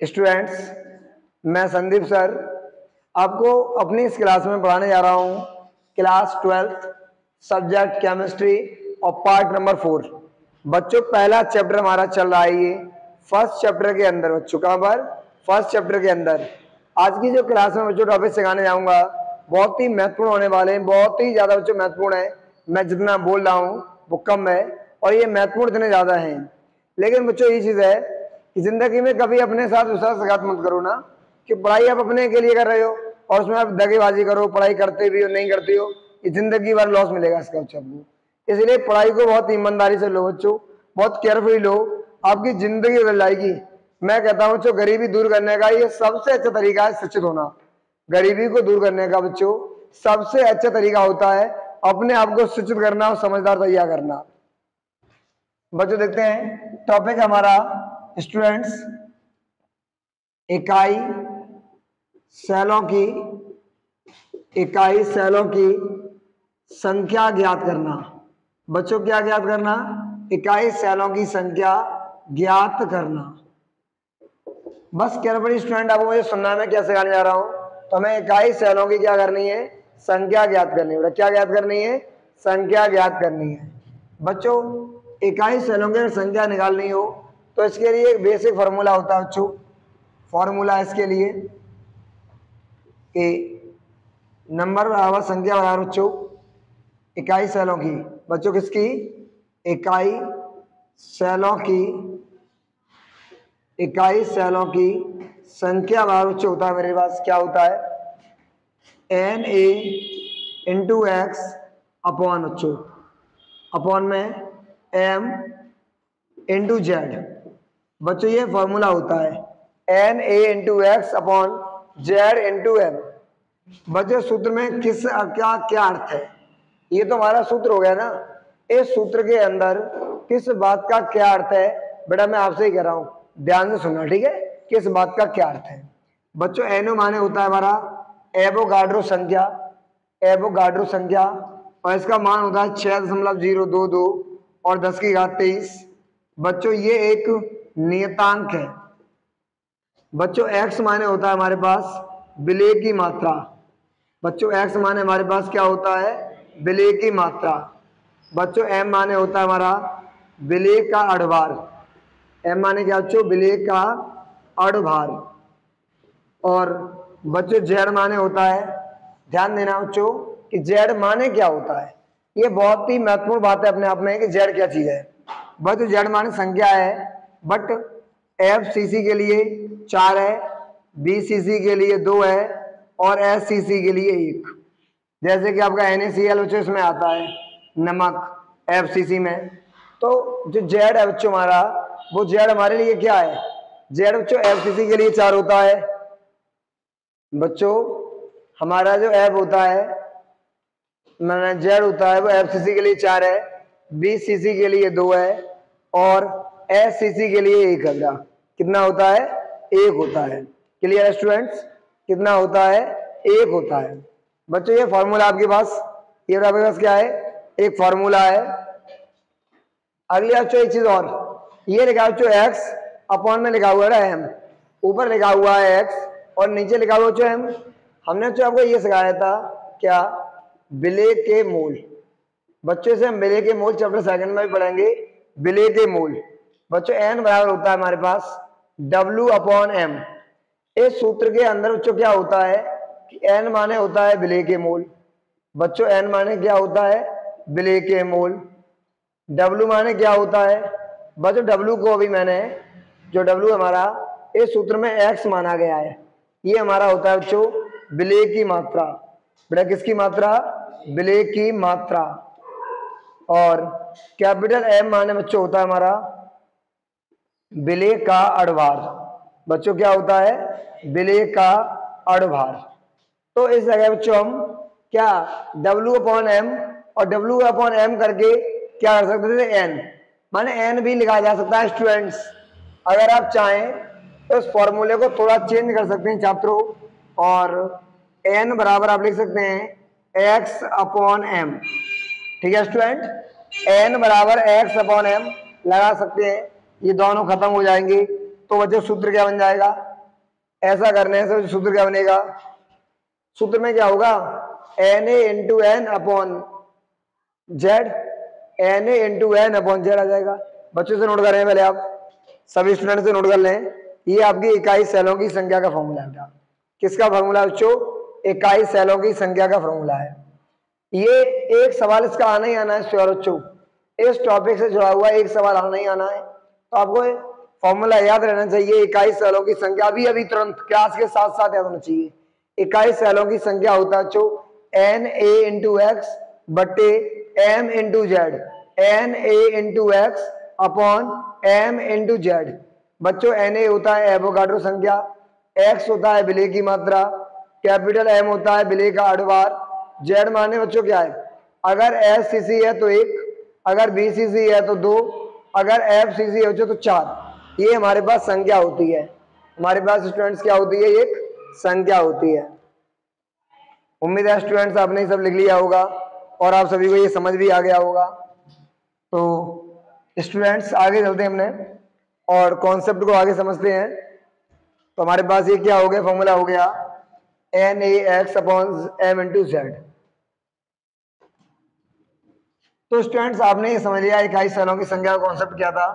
Students, मैं Sandeep sir आपको अपनी इस क्लास में पढ़ाने जा रहा हूँ क्लास 12th सब्जेक्ट केमिस्ट्री और पार्ट नंबर 4। बच्चों, पहला चैप्टर हमारा चल रहा है ये फर्स्ट चैप्टर के अंदर। बच्चों कहाँ पर? फर्स्ट चैप्टर के अंदर। आज की जो क्लास में बच्चों टॉपिक सिखाने जाऊँगा बहुत ही महत्वपूर्ण होने वाले हैं, बहुत ही ज़्यादा बच्चों महत्वपूर्ण है। मैं जितना बोल रहा हूँ वो कम है और ये महत्वपूर्ण इतने ज़्यादा हैं। लेकिन बच्चों ये चीज़ है कि जिंदगी में कभी अपने साथ विश्वासघात मत करो ना, कि पढ़ाई आप अपने के लिए कर रहे हो और उसमें आप दगेबाजी करो, पढ़ाई करते भी हो नहीं करते हो, ये जिंदगी भर लॉस मिलेगा इसका बच्चों आपको। इसलिए पढ़ाई को बहुत ईमानदारी से लो बच्चों, बहुत केयरफुली लो, आपकी जिंदगी बदल जाएगी। मैं कहता हूँ बच्चों, गरीबी दूर करने का ये सबसे अच्छा तरीका है शिक्षित होना। गरीबी को दूर करने का बच्चों सबसे अच्छा तरीका होता है अपने आप को शिक्षित करना और समझदार तैयार करना। बच्चों देखते हैं टॉपिक हमारा स्टूडेंट्स, इकाई सेलों की संख्या ज्ञात करना। बच्चों क्या ज्ञात करना? इकाई सेलों की संख्या ज्ञात करना। बस केयरफुली स्टूडेंट, आपको मुझे सुनना है मैं क्या सिखाने जा रहा हूं। तो हमें इकाई सेलों की क्या करनी है? संख्या ज्ञात करनी है। क्या ज्ञात करनी है? संख्या ज्ञात करनी है। बच्चों, इकाई सेलों की संख्या निकालनी हो तो इसके लिए एक बेसिक फार्मूला होता है बच्चों। फार्मूला इसके लिए कि नंबर बराबर संख्या बराबर बच्चों इकाई सेलों की। बच्चों किसकी? इकाई सेलों की संख्या बराबर बच्चों होता है, मेरे पास क्या होता है? Na इंटू एक्स अपॉन बच्चों अपॉन में m इंटू जेड। बच्चों ये फॉर्मूला होता है Na into x upon z into M. बच्चों सूत्र में किस क्या अर्थ है? ये तो हमारा सूत्र हो गया ना। इस सूत्र के अंदर किस बात का क्या अर्थ है बेटा, मैं आपसे ही कह रहा हूं, ध्यान से सुनना, ठीक है? किस बात का क्या अर्थ है? बच्चों एनो माने होता है हमारा एवोगाड्रो संख्या और इसका मान होता है 6.022 और 10 की घात 23। बच्चों ये एक नियतांक है। बच्चों x माने होता है हमारे पास विलेय की मात्रा। बच्चों x माने हमारे पास क्या होता है? विलेय की मात्रा। बच्चों m माने होता है हमारा विलेय का अड़भार। m माने क्या बच्चों? विलेय का अड़भार। और बच्चों z माने होता है, ध्यान देना बच्चों कि z माने क्या होता है। ये बहुत ही महत्वपूर्ण बात है अपने आप में कि z क्या चीज है। बच्चों z माने संख्या है, बट FCC के लिए 4 है, BCC के लिए 2 है और SCC के लिए 1। जैसे कि आपका NaCl बच्चों इसमें आता है नमक FCC में। तो जो Z है बच्चों हमारा, वो Z हमारे लिए क्या है? Z बच्चों FCC के लिए 4 होता है। बच्चों हमारा जो F होता है, मैंने Z होता है वो FCC के लिए 4 है, BCC के लिए 2 है और SCC के लिए 1 है। कितना होता है? 1 होता है। Clear students? कितना होता है? 1 होता है। बच्चों ये फॉर्मूला आपके पास, ये आपके पास क्या है? एक फॉर्मूला है। अगली बच्चों एक चीज और, ये लिखा बच्चों x अपॉन में लिखा हुआ है m। ऊपर लिखा हुआ है x और नीचे लिखा हुआ बच्चों m। हमने बच्चों आपको ये सिखाया था क्या? विलेय के मोल। बच्चों से हम विलेय के मोल चैप्टर 2 में भी पढ़ेंगे। विलेय के मोल बच्चों n बराबर होता है हमारे पास W अपॉन m। इस सूत्र के अंदर बच्चों क्या होता है कि n माने होता है विलेय के मोल। बच्चों n माने क्या होता है? विलेय के मोल। W माने क्या होता है? बच्चों W को अभी मैंने जो W हमारा इस सूत्र में x माना गया है, ये हमारा होता है बच्चों विलेय की मात्रा। बेटा किसकी मात्रा? विलेय की मात्रा। और कैपिटल M माने बच्चों होता है हमारा विलेय का अड़भार। बच्चों क्या होता है? विलेय का अड़भार। तो इस जगह बच्चों हम क्या W अपॉन M और W अपॉन M करके क्या कर सकते थे? n माने n भी लिखा जा सकता है स्टूडेंट्स। अगर आप चाहें तो इस फॉर्मूले को थोड़ा चेंज कर सकते हैं छात्रों, और n बराबर आप लिख सकते हैं x अपॉन m। ठीक है स्टूडेंट, n बराबर x अपॉन m लगा सकते हैं, ये दोनों खत्म हो जाएंगे तो बच्चों सूत्र क्या बन जाएगा, ऐसा करने से सूत्र क्या बनेगा, सूत्र में क्या होगा na into N upon Z, na into N upon Z आ जाएगा। बच्चों से नोट करें पहले, आप सभी स्टूडेंट से नोट कर लें, ये आपकी इकाई सेलों की संख्या का फॉर्मूला है। किसका फॉर्मूला बच्चों, इकाई सेलों की संख्या का फॉर्मूला है। ये एक सवाल इसका आना ही आना है श्योर बच्चों, इस टॉपिक से जुड़ा हुआ एक सवाल आना ही आना है, तो आपको फॉर्मूला याद रहना चाहिए। इकाई सेलों की संख्या अभी तुरंत क्लास के साथ साथ याद होना चाहिए। इकाई सेलों की संख्या होता है बच्चों एन ए इंटू एक्स बटे M into z, N A into x upon M into z. बच्चों एन ए होता है एवोगाड्रो संख्या, एक्स होता है विलेय की मात्रा, कैपिटल एम होता है विलेय का अड़वार, जेड माने बच्चों क्या है, अगर एस सी सी है तो 1, अगर बी सी सी है तो 2, अगर एफ सी सी है तो 4। ये हमारे पास संख्या होती है, हमारे पास स्टूडेंट्स क्या होती है, एक संख्या होती है। उम्मीद है स्टूडेंट्स आपने सब लिख लिया होगा और आप सभी को ये समझ भी आ गया होगा। तो स्टूडेंट्स आगे चलते हैं हमने और कॉन्सेप्ट को आगे समझते हैं। तो हमारे पास ये क्या हो गया, फॉर्मूला हो गया N A x upon M into z. तो स्टूडेंट्स आपने ये समझ लिया इकाई सेलों की संख्या का कॉन्सेप्ट क्या था,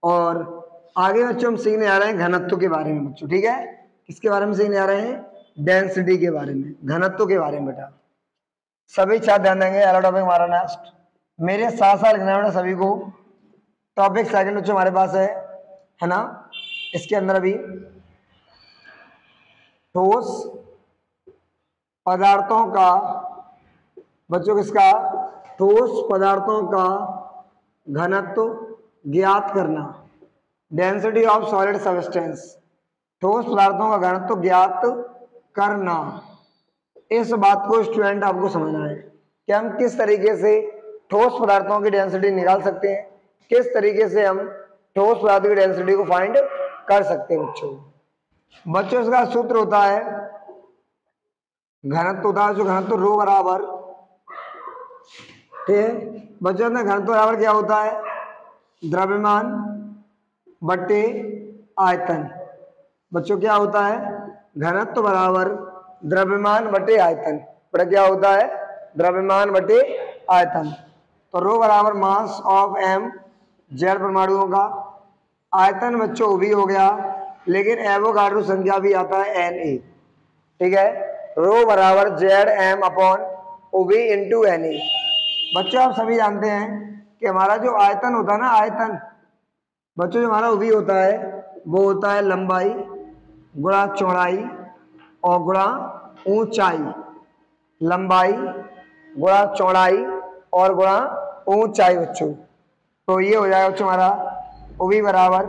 और आगे बच्चों हम सीखने आ रहे हैं घनत्व के बारे में बच्चों। ठीक है, किसके बारे में सीखने आ रहे हैं, डेंसिटी के बारे में, घनत्व के बारे में। बेटा सभी छात्र ध्यान देंगे, अगला टॉपिक हमारा नेक्स्ट मेरे साथ साथ लिखना है सभी को। टॉपिक सेकंड बच्चों हमारे पास है ना, इसके अंदर अभी ठोस पदार्थों का बच्चों, किसका, ठोस पदार्थों का घनत्व ज्ञात करना, डेंसिटी ऑफ सॉलिड सब्सटेंस, ठोस पदार्थों का घनत्व ज्ञात करना। इस बात को स्टूडेंट आपको समझना है कि हम किस तरीके से ठोस पदार्थों की डेंसिटी निकाल सकते हैं, किस तरीके से हम ठोस पदार्थों की डेंसिटी को फाइंड कर सकते हैं। बच्चों इसका सूत्र होता है घनत्व, होता है जो घनत्व रो बराबर, ठीक है बच्चों में घनत्व बराबर क्या होता है, द्रव्यमान बटे आयतन। बच्चों क्या होता है, घनत्व बराबर द्रव्यमान बटे आयतन, बड़ा क्या होता है, द्रव्यमान बटे आयतन। तो रो बराबर मास ऑफ एम, जेड परमाणुओं का, आयतन बच्चों भी हो गया, लेकिन एवोगाड्रो संख्या भी आता है एन ए। ठीक है, रो बराबर जेड एम अपॉन ओवी इंटू एन ए। बच्चों आप सभी जानते हैं कि हमारा जो आयतन होता है ना, आयतन बच्चों जो हमारा ओवी होता है वो होता है लंबाई गुणा चौड़ाई और गुणा ऊंचाई, लंबाई गुणा चौड़ाई और गुणा ऊंचाई बच्चों। तो ये हो जाएगा बच्चों हमारा ओवी बराबर,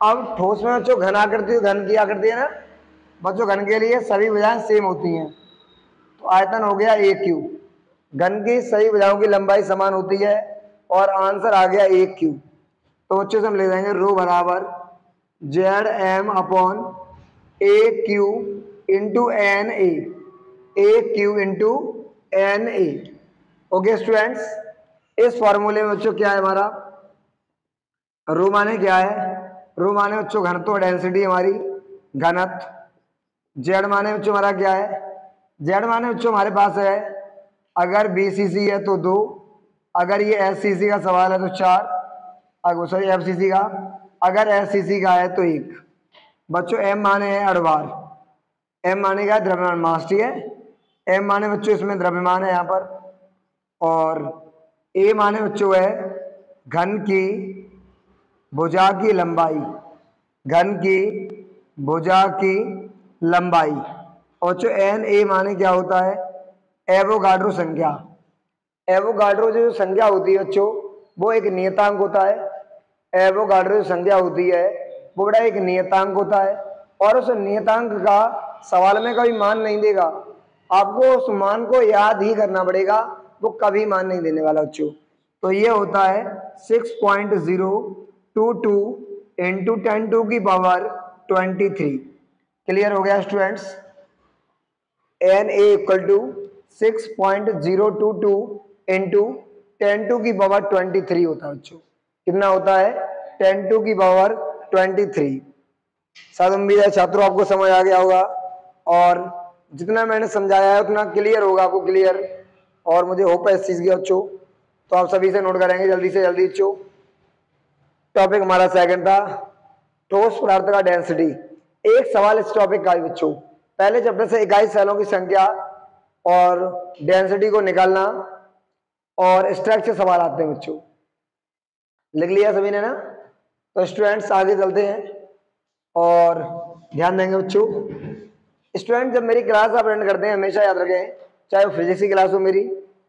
अब ठोस में बच्चों घन आकृति, घन की आकृति है ना बच्चों, घन के लिए सभी भुजाएं सेम होती हैं, तो आयतन हो गया ए क्यू। घन की सभी भुजाओं की लंबाई समान होती है और आंसर आ गया ए क्यू। तो बच्चों से हम ले जाएंगे रो बराबर z M upon a cube into N A cube into N A. Okay students, इस फॉर्मूले में बच्चों क्या है हमारा, रो माने क्या है, रो माने बच्चों घनत्व डेंसिटी हमारी घनत्व, जेड माने बच्चों हमारा क्या है, जेड माने बच्चों हमारे पास है अगर बीसीसी है तो 2, अगर ये एससीसी का सवाल है तो 4, अगर सॉरी एफसीसी का, अगर एससीसी का है तो 1। बच्चों एम माने है अड़वार, एम माने का द्रव्यमान मास, ठीक है, एम माने बच्चों इसमें द्रव्यमान है यहाँ पर, और ए माने बच्चों है घन की भुजा की लंबाई, घन की भुजा की लंबाई। और बच्चों एन ए माने क्या होता है, एवोगाड्रो संख्या। एवोगाड्रो जो संख्या होती है बच्चों वो एक नियतांक होता है। एवोगाड्रो जो संख्या होती है वो बड़ा एक नियतांक होता है, और उस नियतांक का सवाल में कभी मान नहीं देगा, आपको उस मान को याद ही करना पड़ेगा, वो कभी मान नहीं देने वाला बच्चों। तो ये होता है 6.022 इंटू 10⁻⁴ 23। क्लियर हो गया students. Na equal to 6.022 into 10⁻23 होता है बच्चों। कितना होता है? 10⁻23। शायद उम्मीद है छात्रों आपको समझ आ गया होगा, और जितना मैंने समझाया है उतना क्लियर होगा आपको, क्लियर। और मुझे होप है इस चीज की बच्चों, तो आप सभी से नोट करेंगे जल्दी से जल्दी बच्चों। टॉपिक हमारा सेकंड था ठोस पदार्थ का डेंसिटी। एक सवाल इस टॉपिक का है बच्चों, पहले चैप्टर से इकाई सेलों की संख्या और डेंसिटी को निकालना और स्ट्रक्चर सवाल आते हैं बच्चों। लिख लिया सभी ने ना? तो स्टूडेंट्स आगे चलते हैं और ध्यान देंगे बच्चों। स्टूडेंट जब मेरी क्लास आप अटेंड करते हैं हमेशा याद रखें, चाहे वो फिजिक्स की क्लास हो मेरी,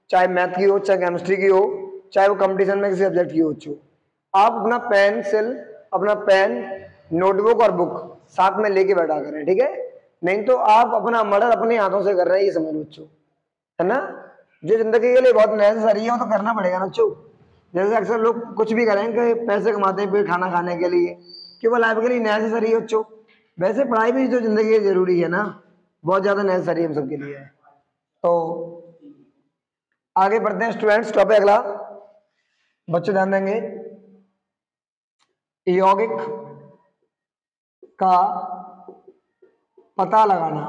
चाहे मैथ की हो, चाहे केमिस्ट्री की हो, चाहे वो कंपटीशन में किसी सब्जेक्ट की हो बच्चों, आप अपना पेंसिल, अपना पेन, नोटबुक और बुक साथ में लेके बैठा करें, ठीक है? नहीं तो आप अपना मर्डर अपने हाथों से कर रहे हैं, ये समझ लो बच्चों, है ना? जो जिंदगी के लिए बहुत नेसेसरी है वो तो करना पड़ेगा ना बच्चों। जैसे अक्सर लोग कुछ भी करेंगे, पैसे कमाते हैं फिर खाना खाने के लिए, क्यों लाइफ के लिए नेसेसरी है बच्चों। वैसे पढ़ाई भी जो जिंदगी की जरूरी है ना, बहुत ज्यादा नेसेसरी हम सबके लिए है। तो आगे बढ़ते हैं स्टूडेंट्स, टॉपिक अगला बच्चों ध्यान देंगे, यौगिक का पता लगाना।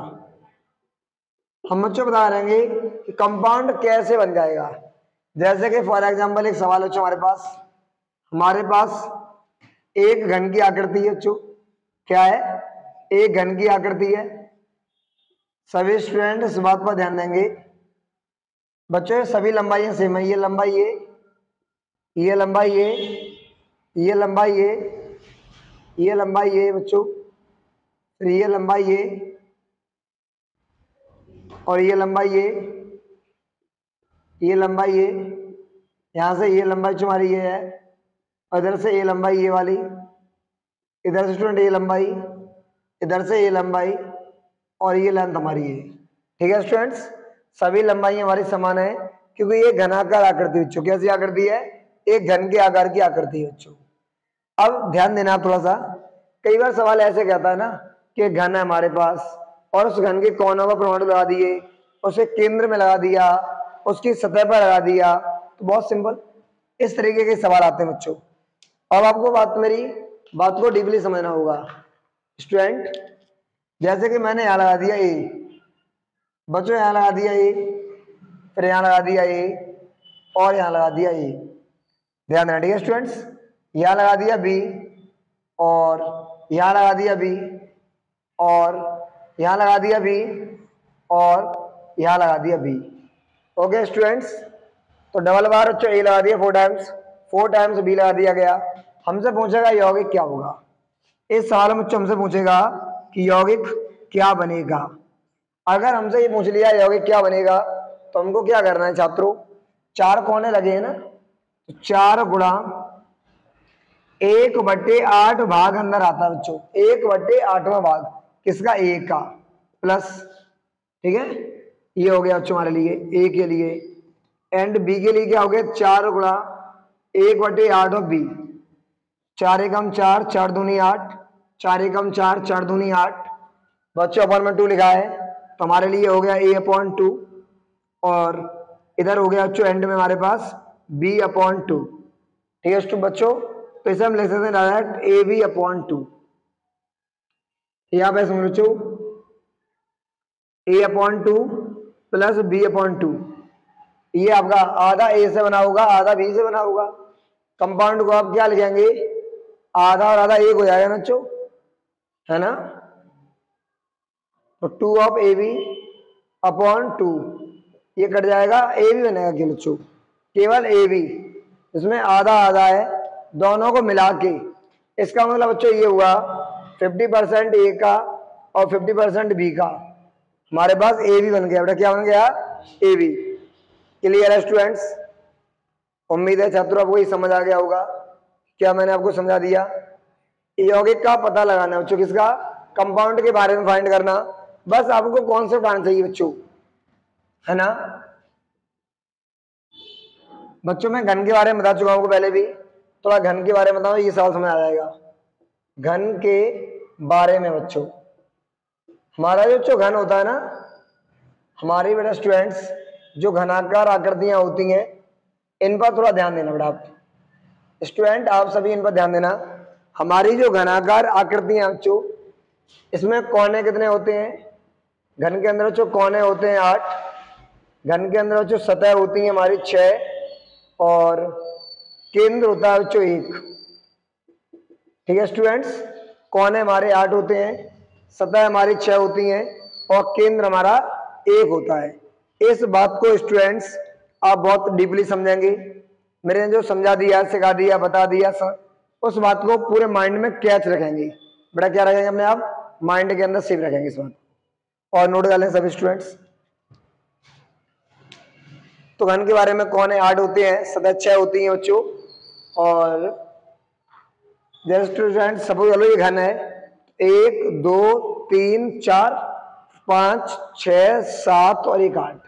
हम बच्चों बता रहेंगे कि कंपाउंड कैसे बन जाएगा। जैसे कि फॉर एग्जांपल एक सवाल बच्चों हमारे पास एक घन की आकृति है बच्चों, क्या है? एक घन की आकृति है। सभी स्टूडेंट इस बात पर ध्यान देंगे बच्चों, सभी लंबाई सेम है। ये लंबाई ये लंबाई ये लंबाई ये लंबाई ये बच्चों, फिर ये लंबाई ये, और ये लंबाई ये लंबाई ये, यहां से ये लंबाई तुम्हारी ये है, और इधर से ये लंबाई ये वाली, इधर से स्टूडेंट ये लंबाई, इधर से ये लंबाई, और ये लेंथ हमारी है। ठीक है स्टूडेंट्स, सभी लंबाई हमारी समान है क्योंकि ये घनाकार आकृति बच्चों, कैसी आकृति है? एक घन के आकार की आकृति है बच्चों। अब ध्यान देना थोड़ा सा, कई बार सवाल ऐसे कहता है ना कि घन है हमारे पास और उस घन के कोनों का परमाणु लगा दिए, उसे केंद्र में लगा दिया, उसकी सतह पर लगा दिया, तो बहुत सिंपल इस तरीके के सवाल आते हैं बच्चों। अब आपको मेरी बात को डीपली समझना होगा स्टूडेंट। जैसे कि मैंने यहां लगा दिया ए बच्चों, यहां लगा दिया ए, फिर यहां लगा दिया ए, और यहां लगा दिया ए। ध्यान देना, ठीक है स्टूडेंट्स? यहां लगा दिया बी, और यहां लगा दिया बी, और यहां लगा दिया बी, और यहां लगा दिया बी। ओके स्टूडेंट्स, तो डबल बार बच्चों ए लगा दिया 4 टाइम्स बी लगा दिया गया। हमसे पूछेगा यौगिक क्या होगा। इस सवाल में बच्चों हमसे पूछेगा कि यौगिक क्या बनेगा। अगर हमसे ये पूछ लिया यौगिक क्या बनेगा, तो हमको क्या करना है छात्रों? 4 कोने लगे हैं ना, तो 4 गुणा 1/8 भाग अंदर आता है बच्चों, 1/8वां भाग किसका? ए का, प्लस, ठीक है? ये हो गया बच्चों हमारे लिए ए के लिए, एंड बी के लिए क्या हो गया? 4 गुणा 1/8 ऑफ बी, 4 एकम 4, 4 दूनी 8, 4 एकम 4, 4 दूनी 8 बच्चों, अपन में 2 लिखा है, तो हमारे लिए हो गया a/2, और इधर हो गया बच्चों एंड में हमारे पास b/2। ठीक है बच्चों, तो इसे हम लिख सकते हैं डायरेक्ट ab/2। यहां पे समझ बच्चों a/2 प्लस b/2, ये आपका आधा ए से बना होगा, आधा बी से बना होगा। कंपाउंड को आप क्या लिखेंगे? आधा और आधा एक हो जाएगा ना बच्चों, है ना? तो 2 ऑफ ab/2 ये कट जाएगा, ए बी बनेगा कि बच्चों, केवल ए बी, इसमें आधा आधा है, दोनों को मिला के इसका मतलब बच्चों ये हुआ 50% ए का और 50% बी का, हमारे पास ए बी बन गया। बेटा क्या बन गया? A B. क्लियर है स्टूडेंट्स? उम्मीद है छात्रों आपको ये समझ आ गया होगा। क्या मैंने आपको समझा दिया? यौगिक का पता लगाना बच्चों, किसका? कंपाउंड के बारे में फाइंड करना। बस आपको कॉन्सेप्ट आना चाहिए बच्चों, है ना? बच्चों मैं घन के बारे में बता चुका हूं पहले भी, थोड़ा घन के बारे में बताऊं, ये सवाल समझ आ जाएगा। घन के 12 में बच्चों हमारा जो घन होता है ना, हमारी बेटा स्टूडेंट्स जो घनाकार आकृतियां होती हैं इन पर थोड़ा ध्यान देना बेटा आप स्टूडेंट, आप सभी इन पर ध्यान देना। हमारी जो घनाकार आकृतियां बच्चों इसमें कोने कितने होते हैं? घन के अंदर जो कोने होते हैं 8, घन के अंदर जो सतह होती है हमारी 6 और केंद्र होता है बच्चों 1। ठीक है स्टूडेंट्स, कोने हमारे 8 होते हैं, सतह हमारी 6 होती हैं और केंद्र हमारा 1 होता है। इस बात को स्टूडेंट्स आप बहुत डीपली समझेंगे। मैंने जो समझा दिया, सिखा दिया, बता दिया उस बात को पूरे माइंड में कैच रखेंगे बेटा। क्या रखेंगे अपने आप माइंड के अंदर सेव रखेंगे इस बात और नोट कर लें सभी स्टूडेंट्स। तो घन के बारे में कोने 8 होते हैं, सतह 6 होती हैं बच्चों और जैसे स्टूडेंट सपोज लो ये घन है 1 2 3 4 5 6 7 और 1 8।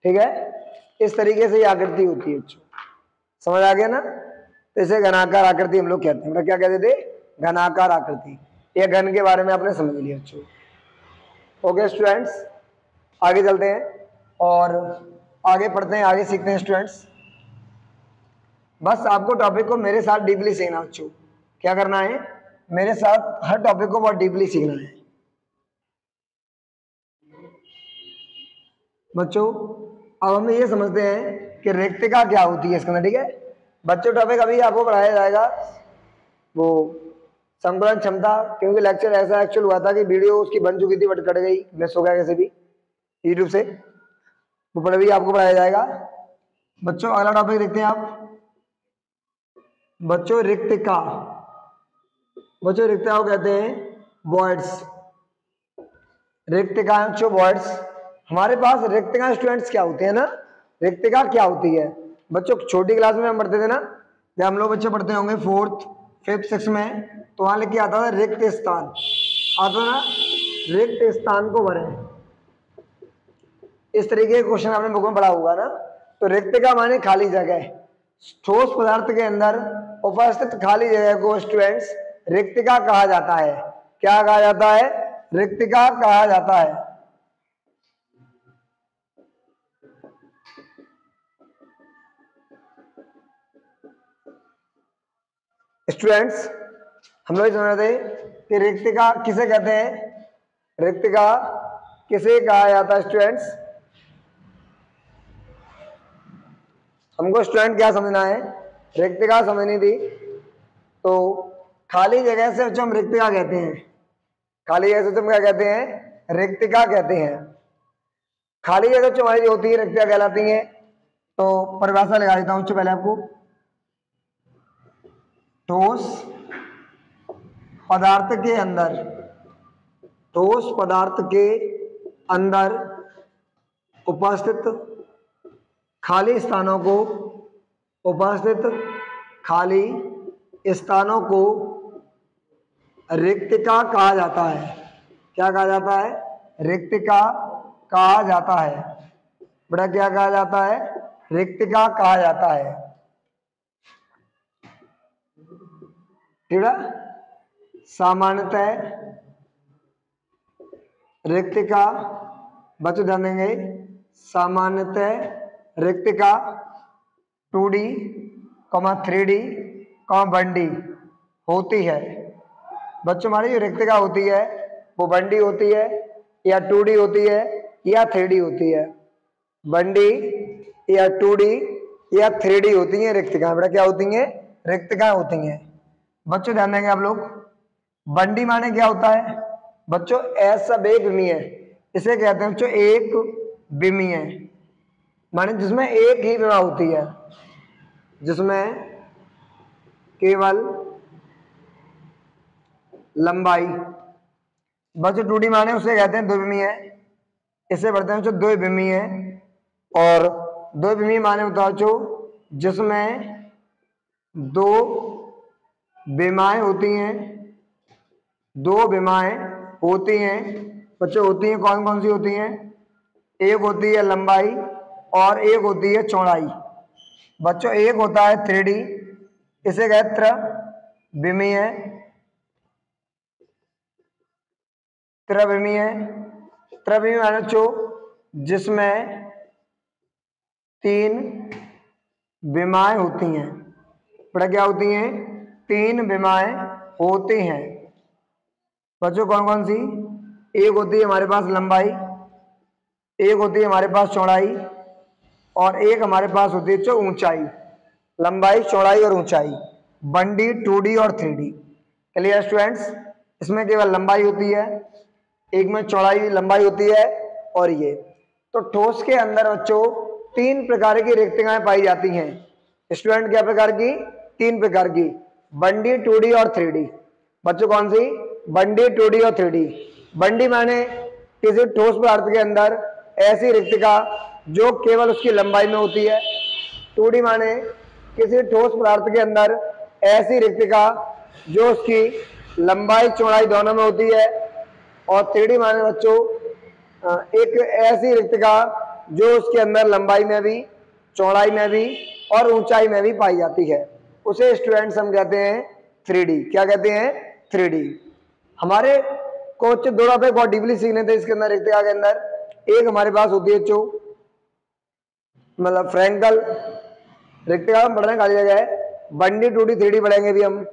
ठीक है, इस तरीके से ये आकृति होती है बच्चों, समझ आ गया ना। तो इसे घनाकार आकृति हम लोग कहते हैं। क्या कहते थे? घनाकार आकृति। ये घन के बारे में आपने समझ लिया बच्चों। ओके स्टूडेंट्स, आगे चलते हैं और आगे पढ़ते हैं, आगे सीखते हैं स्टूडेंट्स। बस आपको टॉपिक को मेरे साथ डीपली सीखना बच्चों। क्या करना है? मेरे साथ हर टॉपिक को बहुत डीपली सीखना है बच्चों। अब हम ये समझते हैं कि रिक्तिका क्या होती है इसके अंदर। ठीक है बच्चों, टॉपिक अभी आपको पढ़ाया जाएगा वो संकुलन क्षमता, क्योंकि लेक्चर ऐसा एक्चुअल हुआ था कि वीडियो उसकी बन चुकी थी बट कट गई, मिस हो गया कैसे भी यूट्यूब से, वो पर भी आपको पढ़ाया जाएगा बच्चों। अगला टॉपिक देखते हैं आप बच्चों, रिक्तिका। बच्चों रिक्तिका को कहते हैं वॉइड्स। रिक्तिका बच्चों वॉइड्स। हमारे पास रिक्तिका स्टूडेंट्स क्या होते हैं ना, रिक्तिका क्या होती है बच्चों? छोटी क्लास में हम पढ़ते थे ना, जब हम लोग बच्चे पढ़ते होंगे 4th 5th 6th में, तो वहां लिख के आता था रिक्त स्थान, आता ना रिक्त स्थान को भरें। इस तरीके के क्वेश्चन आपने बुक में पढ़ा होगा ना। तो रिक्तिका माने खाली जगह, ठोस पदार्थ के अंदर उपस्थित खाली जगह को स्टूडेंट्स रिक्तिका कहा जाता है। क्या कहा जाता है? रिक्तिका कहा जाता है। स्टूडेंट्स हम लोग समझ रहे थे कि रिक्तिका किसे कहते हैं, रिक्तिका किसे कहा जाता है स्टूडेंट्स? हमको स्टूडेंट क्या समझना है, रिक्तिका समझनी थी। तो खाली जगह से हम रिक्तिका कहते हैं, खाली जगह से हम क्या कहते हैं? रिक्तिका कहते हैं। खाली जगह जो हमारी होती है रिक्तिका कहलाती है। तो परिभाषा लगा देता हूं पहले आपको। ठोस पदार्थ के अंदर, ठोस पदार्थ के अंदर उपस्थित खाली स्थानों को, उपस्थित खाली स्थानों को रिक्तिका कहा जाता है। क्या कहा जाता है? रिक्तिका कहा जाता है बेटा। क्या कहा जाता है? रिक्तिका कहा जाता है। ठीक है, सामान्यतः रिक्तिका बच्चों ध्यान देंगे, सामान्यतः रिक्तिका 2D, 3D, 1D होती है बच्चों। हमारी जो रिक्तिका होती है वो 1D होती है या 2D होती है या 3D होती है। 1D या 2D या 3D होती है रिक्तिका बेटा। क्या होती है? रिक्तिका होती हैं बच्चों। ध्यान देंगे आप लोग। 1D माने क्या होता है बच्चों? ऐसा एक विमी है, इसे कहते हैं बच्चों एक विमी है, माने जिसमें एक ही विमा होती है, जिसमें केवल लंबाई। बच्चों 2D माने उसे कहते हैं द्विविमी है, इसे पढ़ते हैं बच्चों द्विविमी है। और द्विविमी माने होता है बच्चों जिसमें 2 विमाएं होती हैं, 2 विमाएं होती हैं बच्चों। होती हैं कौन कौन सी होती हैं? एक होती है लंबाई और एक होती है चौड़ाई बच्चों। एक होता है 3D, इसे कहते त्रिविमीय, त्रिविमी है। त्रिविमी माने बच्चों जिसमें 3 विमाएं होती हैं। बड़ा क्या होती हैं? 3 विमाएं होती हैं। बच्चों कौन कौन सी? एक होती है हमारे पास लंबाई, एक होती है हमारे पास चौड़ाई, और एक हमारे पास होती है ऊंचाई। लंबाई, चौड़ाई और ऊंचाई। 1D, 2D और 3D। Clear students? इसमें केवल लंबाई होती है, एक में चौड़ाई लंबाई होती है, और ये तो ठोस के अंदर बच्चों 3 प्रकार की रिक्तिकाएं पाई जाती हैं। स्टूडेंट क्या प्रकार की? 3 प्रकार की। 1D, 2D और 3D। बच्चों कौन सी? 1D, 2D और 3D। 1D माने किसी ठोस पदार्थ के अंदर ऐसी रिक्तिका जो केवल उसकी लंबाई में होती है। 2D माने किसी ठोस पदार्थ के अंदर ऐसी रिक्तिका जो उसकी लंबाई चौड़ाई दोनों में होती है। और 3D माने बच्चों एक ऐसी रिक्तिका जो उसके अंदर लंबाई में भी, चौड़ाई में भी और ऊंचाई में भी पाई जाती है। उसे स्टूडेंट्स हम कहते हैं 3D। क्या कहते हैं? 3D। हमारे कुछ दो टॉपिक बहुत डीपली सीखने थे इसके अंदर रिक्तिका के अंदर। एक हमारे पास होती है मतलब फ्रैंकल रिक्तिका हम पढ़ने खाली जगह है। 1D, 2D, 3D पढ़ेंगे भी हम।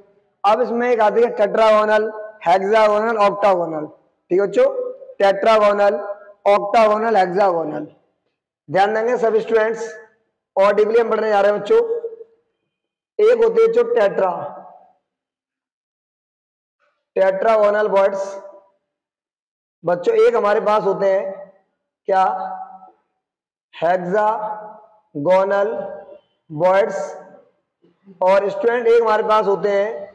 अब इसमें एक आती है टेट्रागोनल, हेक्सागोनल, ऑक्टागोनल। ठीक है बच्चों? Tetragonal, octagonal, hexagonal. ध्यान देंगे सब स्टूडेंट्स। और डीपली हम पढ़ने जा रहे हैं बच्चों। एक होती है टेट्रा, टेट्रागोनल वर्ड्स। बच्चों एक हमारे पास होते हैं क्या? Hexagonal words. और स्टूडेंट एक हमारे पास होते हैं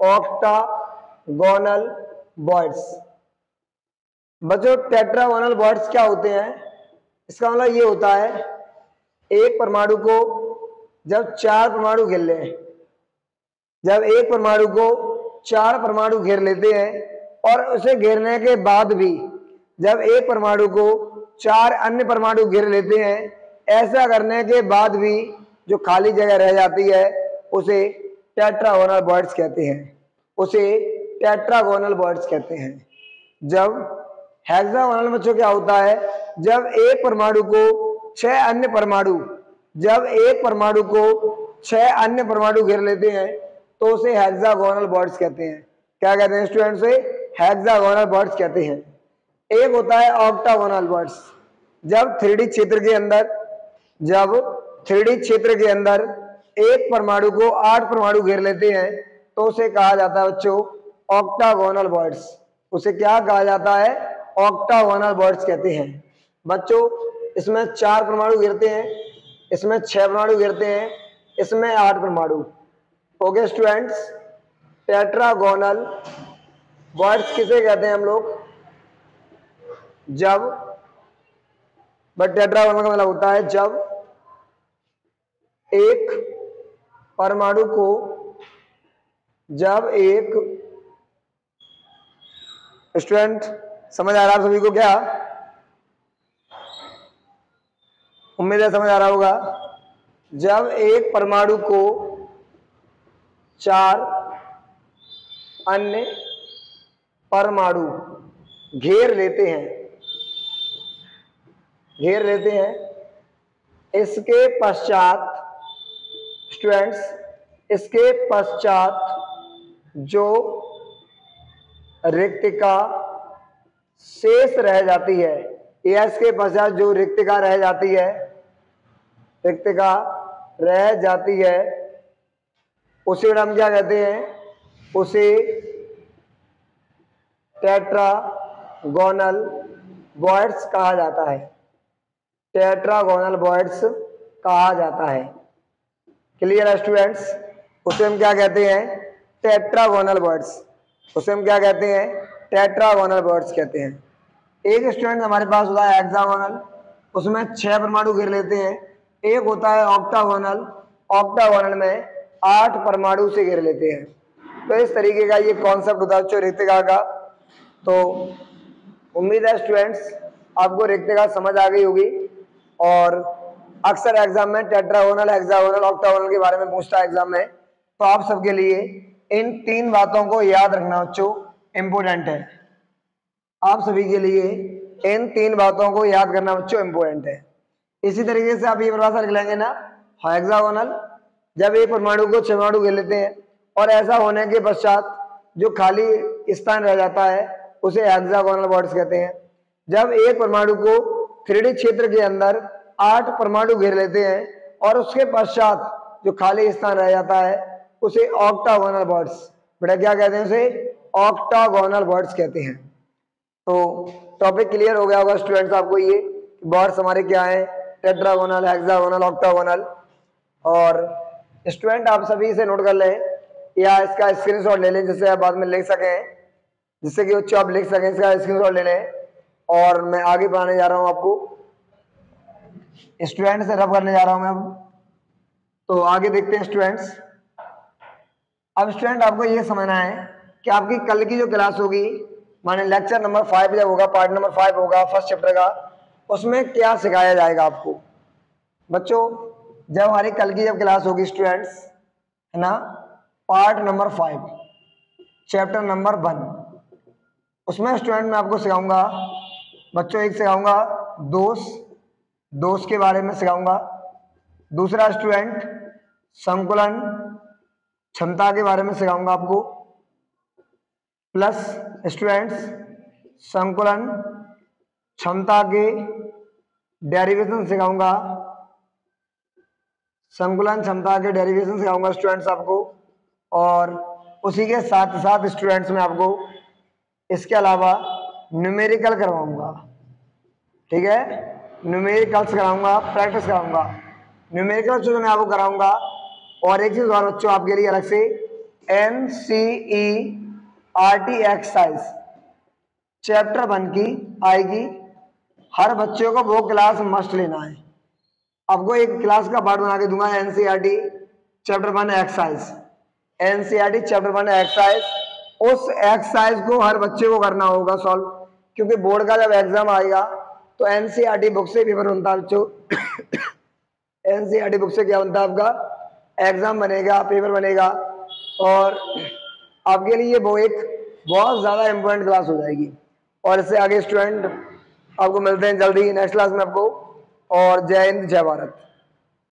ऑक्टागोनल वर्ड्स। बच्चों टेट्रागोनल वर्ड्स क्या होते हैं? इसका मतलब ये होता है एक परमाणु को जब 4 परमाणु घेर ले, जब एक परमाणु को 4 परमाणु घेर लेते हैं और उसे घेरने के बाद भी जब एक परमाणु को 4 अन्य परमाणु घेर लेते हैं, ऐसा करने के बाद भी जो खाली जगह रह जाती है उसे टेट्रागोनल वर्ड्स कहते हैं। उसे टेट्रागोनल वर्ड्स कहते हैं। जब हेक्सागोनल बच्चों क्या होता है? जब एक परमाणु को 6 अन्य परमाणु, जब एक परमाणु को 6 अन्य परमाणु घेर लेते हैं तो उसे हेक्सागोनल वर्ड्स कहते हैं। क्या कहते हैं स्टूडेंट? से हेक्सागोनल वर्ड्स कहते हैं। एक होता है ऑक्टागोनल वर्ड्स। जब 3D क्षेत्र के अंदर, जब 3D क्षेत्र के अंदर एक परमाणु को 8 परमाणु घेर लेते हैं तो उसे कहा जाता है बच्चों ऑक्टागोनल वर्ड्स। उसे क्या कहा जाता है? ऑक्टागोनल वर्ड्स कहते हैं। बच्चों इसमें 4 परमाणु घेरते हैं, इसमें 6 परमाणु घेरते हैं, इसमें 8 परमाणु। Okay students? टेट्रागोनल वर्ड्स किसे कहते हैं हम लोग? जब टेट्रागोनल का मतलब होता है जब एक परमाणु को, जब एक स्टूडेंट समझ आ रहा है सभी को? क्या उम्मीद है समझ आ रहा होगा। जब एक परमाणु को 4 अन्य परमाणु घेर लेते हैं, घेर लेते हैं, इसके पश्चात स्टूडेंट्स, इसके पश्चात जो रिक्तिका शेष रह जाती है, या इसके पश्चात जो रिक्तिका रह जाती है, रिक्तिका रह जाती है, उसे हम क्या कहते हैं? उसे टेट्रागोनल वर्ड्स कहा जाता है। टेट्रागोनल वर्ड्स कहा जाता है। क्लियर है स्टूडेंट्स? उसे हम क्या कहते हैं? Tetragonal words. उसे हम क्या कहते हैं? टेट्रागोनल वर्ड्स कहते हैं। एक स्टूडेंट हमारे पास होता है हेक्सागोनल, उसमें 6 परमाणु घेर लेते हैं। एक होता है ऑक्टागोनल, ऑक्टागोनल में 8 परमाणु से घेर लेते हैं। तो इस तरीके का ये कॉन्सेप्ट होता है रिक्तिका का। तो उम्मीद है स्टूडेंट्स आपको रिक्तिका समझ आ गई होगी। और अक्सर एग्जाम में टेट्रागोनल, हेक्सागोनल, ऑक्टागोनल के बारे में पूछता है एग्जाम में, तो आप सबके लिए इन 3 बातों को याद रखना बच्चों इम्पोर्टेंट है। आप सभी के लिए इन 3 बातों को याद करना बच्चों इम्पोर्टेंट है। इसी तरीके से आप ये परिभाषा लिख लेंगे ना, हेक्सागोनल, जब एक परमाणु को 6 परमाणु घेर लेते हैं और ऐसा होने के पश्चात जो खाली स्थान रह जाता है उसे हेक्सागोनल बॉन्ड्स कहते हैं। जब एक परमाणु को 3D क्षेत्र के अंदर 8 परमाणु घेर लेते हैं और उसके पश्चात जो खाली स्थान रह जाता है उसे ऑक्टागोनल बॉन्ड्स, बेटा क्या कहते हैं, उसे ऑक्टागोनल बॉन्ड्स कहते हैं। तो टॉपिक क्लियर हो गया होगा स्टूडेंट्स आपको, ये बॉन्ड्स हमारे क्या हैं, टेट्रागोनल, हेक्सागोनल, ऑक्टागोनल। और स्टूडेंट आप सभी इसे नोट कर लें या इसका स्क्रीनशॉट ले लें जिससे आप बाद में लिख सकें, जिससे कि बच्चों आप लिख सकें, इसका स्क्रीनशॉट ले लें। और मैं आगे पढ़ाने जा रहा हूं आपको, स्टूडेंट से रब करने जा रहा हूं मैं अब। तो आगे देखते हैं स्टूडेंट्स। अब स्टूडेंट आपको ये समझना है कि आपकी कल की जो क्लास होगी, माने लेक्चर नंबर 5 जब होगा, पार्ट नंबर 5 होगा फर्स्ट चैप्टर का, उसमें क्या सिखाया जाएगा आपको। बच्चों जब हमारी कल की जब क्लास होगी स्टूडेंट्स, है ना, पार्ट नंबर 5 चैप्टर नंबर 1, उसमें स्टूडेंट मैं आपको सिखाऊंगा बच्चों, एक सिखाऊंगा दोष के बारे में सिखाऊंगा, दूसरा स्टूडेंट संकुलन क्षमता के बारे में सिखाऊंगा आपको, प्लस स्टूडेंट्स संकुलन क्षमता के डेरिवेशन सिखाऊंगा, संकुलन क्षमता के डेरिवेशन सिखाऊंगा स्टूडेंट्स आपको। और उसी के साथ साथ स्टूडेंट्स में आपको इसके अलावा न्यूमेरिकल करवाऊंगा, ठीक है, न्यूमेरिकल्स कराऊंगा, प्रैक्टिस कराऊंगा, न्यूमेरिकल जो मैं आपको कराऊंगा। और एक चीज और बच्चों आपके लिए अलग से NCERT एक्सरसाइज चैप्टर 1 की आएगी, हर बच्चों को वो क्लास मस्ट लेना है। आपको एक क्लास का पार्ट बना के दूंगा NCERT chapter 1 exercise, NCERT chapter 1 exercise. उस एक्सरसाइज को हर बच्चे को करना होगा सॉल्व, क्योंकि बोर्ड का जब एग्जाम आएगा तो NCERT बुक से पेपर बनता है बच्चों। NCERT बुक से क्या बनता है, आपका एग्जाम बनेगा, पेपर बनेगा, और आपके लिए वो एक बहुत ज्यादा इंपॉर्टेंट क्लास हो जाएगी। और इससे आगे स्टूडेंट आपको मिलते हैं जल्दी नेक्स्ट क्लास में आपको। और जय हिंद जय भारत।